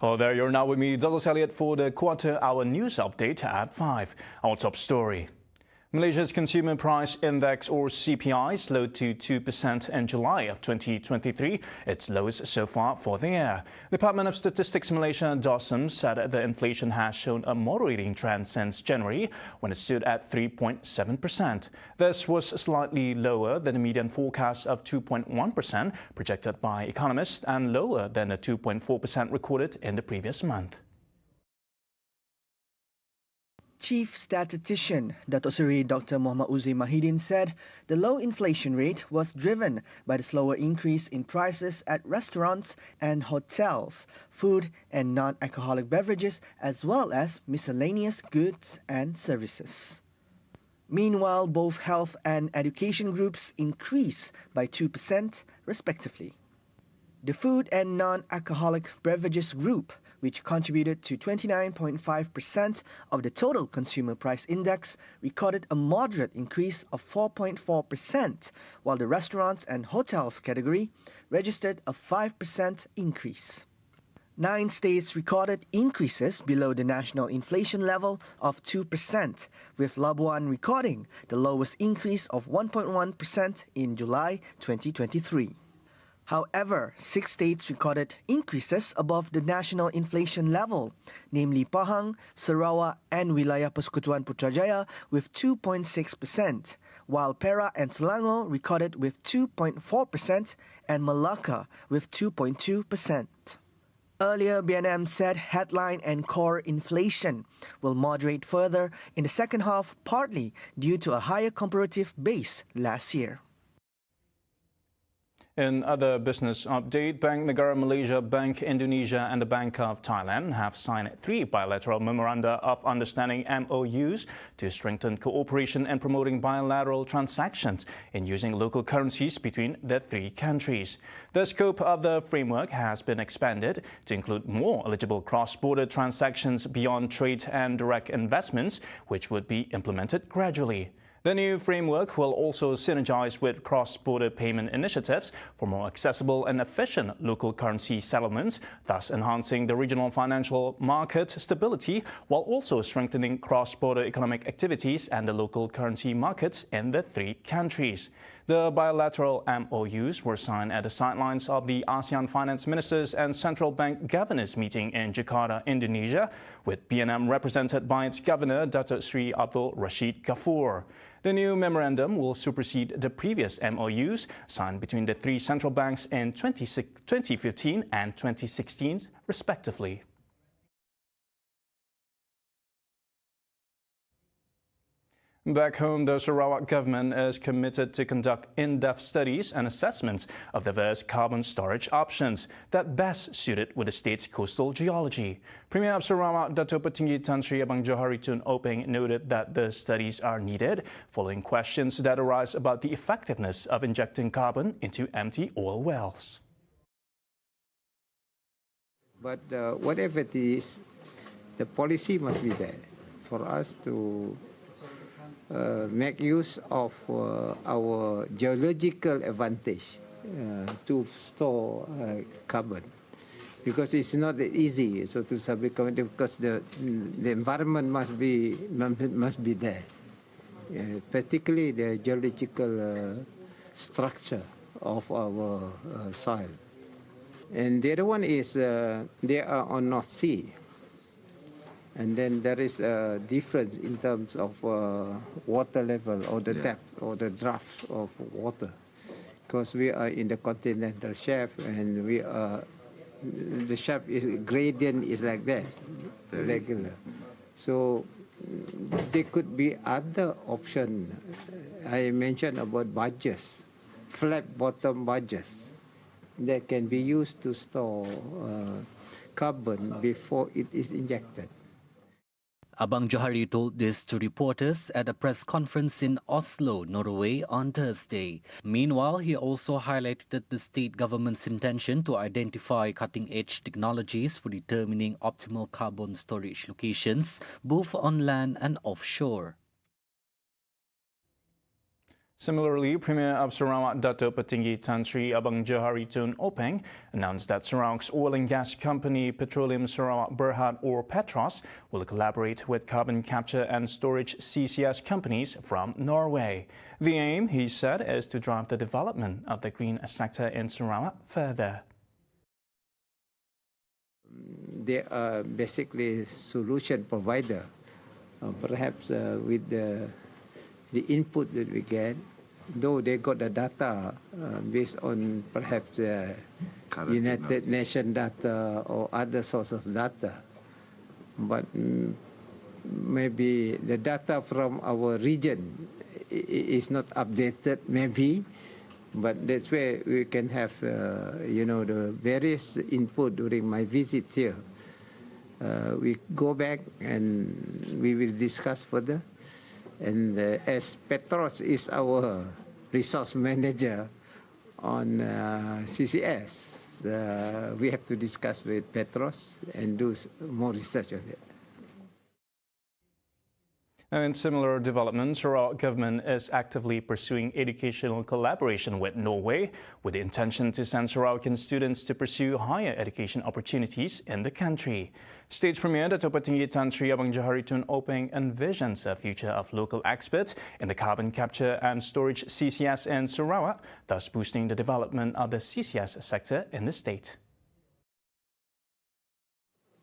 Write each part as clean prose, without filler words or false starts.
Hello there, you're now with me, Douglas Elliott, for the quarter-hour news update at 5. Our top story. Malaysia's Consumer Price Index, or CPI, slowed to 2% in July of 2023, its lowest so far for the year. The Department of Statistics Malaysia, DOSM, said the inflation has shown a moderating trend since January, when it stood at 3.7%. This was slightly lower than the median forecast of 2.1% projected by economists and lower than the 2.4% recorded in the previous month. Chief Statistician Datuk Seri Dr. Muhammad Uzi Mahidin said the low inflation rate was driven by the slower increase in prices at restaurants and hotels, food and non-alcoholic beverages, as well as miscellaneous goods and services. Meanwhile, both health and education groups increased by 2% respectively. The food and non-alcoholic beverages group, which contributed to 29.5% of the total consumer price index, recorded a moderate increase of 4.4%, while the restaurants and hotels category registered a 5% increase. 9 states recorded increases below the national inflation level of 2%, with Labuan recording the lowest increase of 1.1% in July 2023. However, 6 states recorded increases above the national inflation level, namely Pahang, Sarawak and Wilayah Persekutuan Putrajaya with 2.6%, while Perak and Selangor recorded with 2.4% and Malacca with 2.2%. Earlier, BNM said headline and core inflation will moderate further in the second half, partly due to a higher comparative base last year. In other business update, Bank Negara Malaysia, Bank Indonesia and the Bank of Thailand have signed 3 bilateral Memoranda of Understanding MOUs to strengthen cooperation in promoting bilateral transactions in using local currencies between the 3 countries. The scope of the framework has been expanded to include more eligible cross-border transactions beyond trade and direct investments, which would be implemented gradually. The new framework will also synergize with cross-border payment initiatives for more accessible and efficient local currency settlements, thus enhancing the regional financial market stability while also strengthening cross-border economic activities and the local currency markets in the 3 countries. The bilateral MOUs were signed at the sidelines of the ASEAN Finance Ministers and Central Bank Governors meeting in Jakarta, Indonesia, with BNM represented by its Governor, Datuk Seri Abdul Rashid Ghaffur. The new memorandum will supersede the previous MOUs signed between the 3 central banks in 2015 and 2016, respectively. Back home, the Sarawak government is committed to conduct in-depth studies and assessments of diverse carbon storage options that best suited with the state's coastal geology. Premier of Sarawak, Dato' Petinggi Tan Sri Abang Johari Tun Openg, noted that the studies are needed following questions that arise about the effectiveness of injecting carbon into empty oil wells. But whatever it is, the policy must be there for us to make use of our geological advantage to store carbon, because it's not easy so to submit, because the environment must be there, particularly the geological structure of our soil. And the other one is they are on North Sea. And then there is a difference in terms of water level or the depth or the draft of water, because we are in the continental shelf and we are, the shelf is gradient is like that, regular. So there could be other option. I mentioned about barges, flat bottom barges that can be used to store carbon before it is injected. Abang Johari told this to reporters at a press conference in Oslo, Norway on Thursday. Meanwhile, he also highlighted the state government's intention to identify cutting-edge technologies for determining optimal carbon storage locations, both on land and offshore. Similarly, Premier of Sarawak Dato' Petinggi Tan Sri Abang Johari Tun Openg announced that Sarawak's oil and gas company Petroleum Sarawak Berhad or Petros will collaborate with carbon capture and storage CCS companies from Norway. The aim, he said, is to drive the development of the green sector in Sarawak further. They are basically solution provider, perhaps with the input that we get, though they got the data based on perhaps United Nations data or other source of data, but maybe the data from our region is not updated, maybe, but that's where we can have, the various input during my visit here. We go back and we will discuss further. And as Petros is our resource manager on CCS, we have to discuss with Petros and do more research on it. In similar developments, our government is actively pursuing educational collaboration with Norway with the intention to send Sarawakian students to pursue higher education opportunities in the country. State Premier Dato' Petinggi Tan Sri Abang Johari Tun Openg envisions a future of local experts in the carbon capture and storage CCS in Sarawak, thus boosting the development of the CCS sector in the state.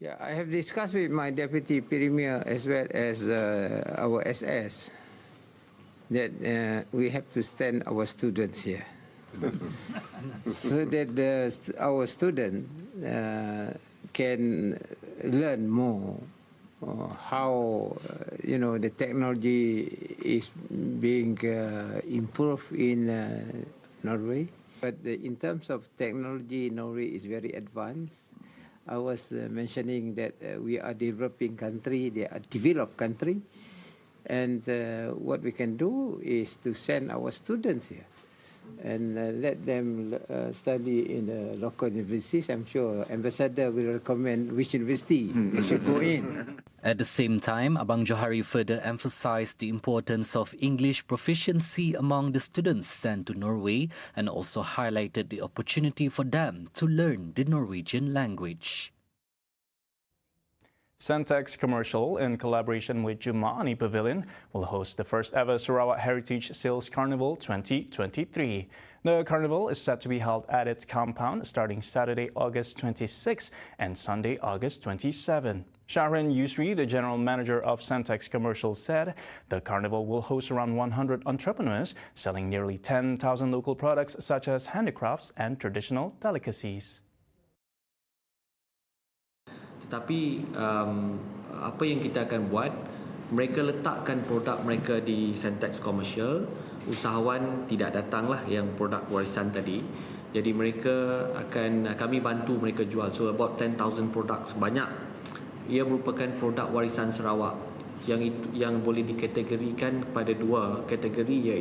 Yeah, I have discussed with my Deputy Premier as well as our SS that we have to send our students here so that our students can learn more how the technology is being improved in Norway. But in terms of technology, Norway is very advanced. I was mentioning that we are a developing country, they are a developed country, and what we can do is to send our students here and let them study in the local universities. I'm sure Ambassador will recommend which university they should go in. At the same time, Abang Johari further emphasized the importance of English proficiency among the students sent to Norway and also highlighted the opportunity for them to learn the Norwegian language. Centex Commercial, in collaboration with Jumani Pavilion, will host the first ever Sarawak Heritage Sales Carnival 2023. The carnival is set to be held at its compound starting Saturday, August 26 and Sunday, August 27. Shahrin Yusri, the general manager of Centex Commercial, said the carnival will host around 100 entrepreneurs selling nearly 10,000 local products such as handicrafts and traditional delicacies. Tetapi apa yang kita akan buat, mereka letakkan produk mereka di Centex Commercial, usahawan tidak datanglah yang produk warisan tadi. Jadi kami bantu mereka jual. So about 10,000 products, banyak. Ia merupakan produk warisan Sarawak yang boleh dikategorikan kepada dua kategori,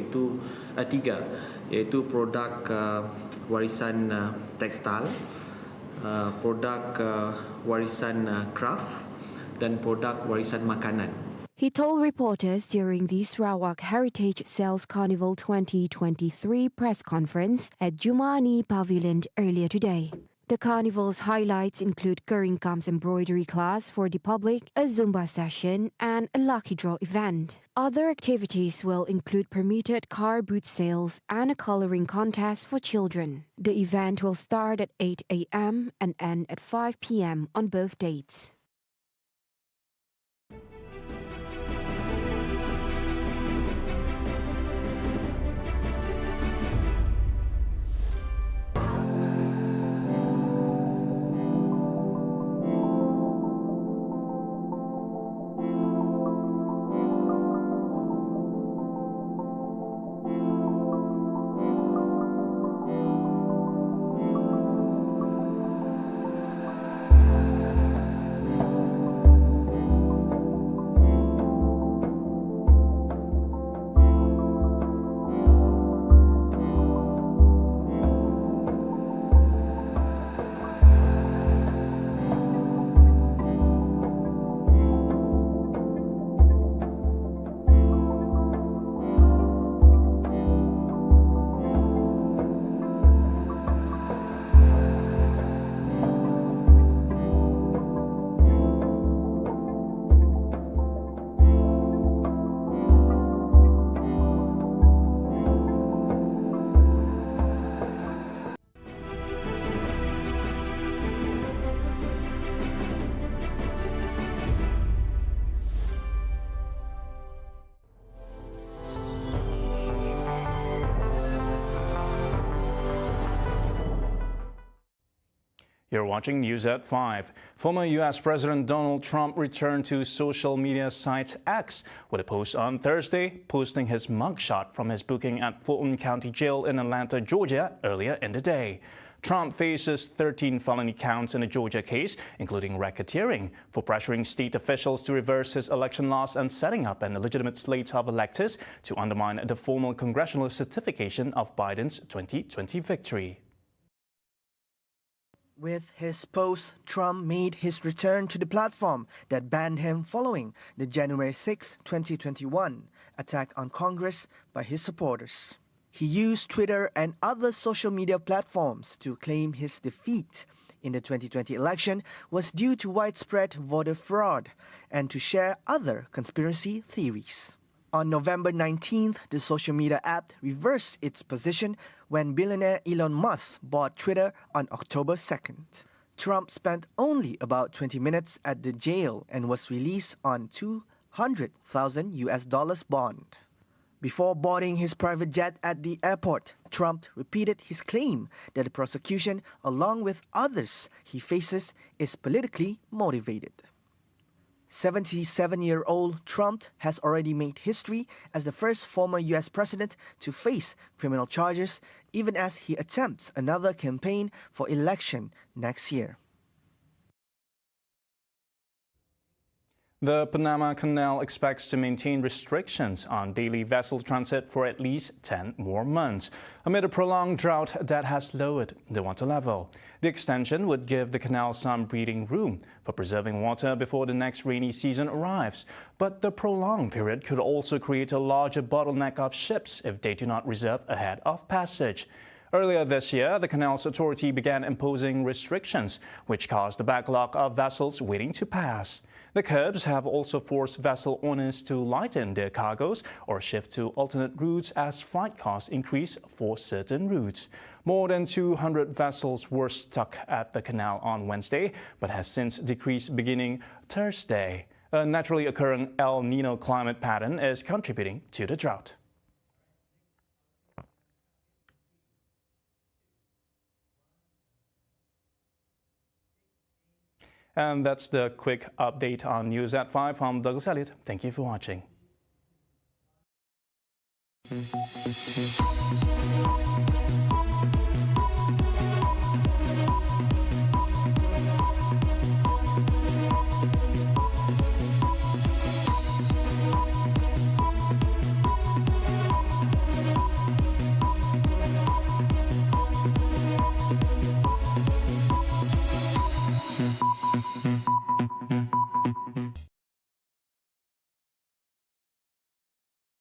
tiga, iaitu produk warisan tekstil, produk warisan craft dan produk warisan makanan. He told reporters during the Sarawak Heritage Sales Carnival 2023 press conference at Jumani Pavilion earlier today. The carnival's highlights include Keringkam's embroidery class for the public, a Zumba session, and a lucky draw event. Other activities will include permitted car boot sales and a coloring contest for children. The event will start at 8 a.m. and end at 5 p.m. on both dates. You're watching News at 5. Former U.S. President Donald Trump returned to social media site X with a post on Thursday, posting his mugshot from his booking at Fulton County Jail in Atlanta, Georgia, earlier in the day. Trump faces 13 felony counts in a Georgia case, including racketeering, for pressuring state officials to reverse his election loss and setting up an illegitimate slate of electors to undermine the formal congressional certification of Biden's 2020 victory. With his post, Trump made his return to the platform that banned him following the January 6, 2021 attack on Congress by his supporters. He used Twitter and other social media platforms to claim his defeat in the 2020 election was due to widespread voter fraud and to share other conspiracy theories. On November 19th, the social media app reversed its position when billionaire Elon Musk bought Twitter on October 2nd. Trump spent only about 20 minutes at the jail and was released on $200,000 bond. Before boarding his private jet at the airport, Trump repeated his claim that the prosecution, along with others he faces, is politically motivated. 77-year-old Trump has already made history as the first former U.S. president to face criminal charges, even as he attempts another campaign for election next year. The Panama Canal expects to maintain restrictions on daily vessel transit for at least 10 more months, amid a prolonged drought that has lowered the water level. The extension would give the canal some breathing room for preserving water before the next rainy season arrives. But the prolonged period could also create a larger bottleneck of ships if they do not reserve ahead of passage. Earlier this year, the Canals Authority began imposing restrictions, which caused a backlog of vessels waiting to pass. The curbs have also forced vessel owners to lighten their cargoes or shift to alternate routes as flight costs increase for certain routes. More than 200 vessels were stuck at the canal on Wednesday, but has since decreased beginning Thursday. A naturally occurring El Nino climate pattern is contributing to the drought. And that's the quick update on News at 5. I'm Douglas Elliott. Thank you for watching.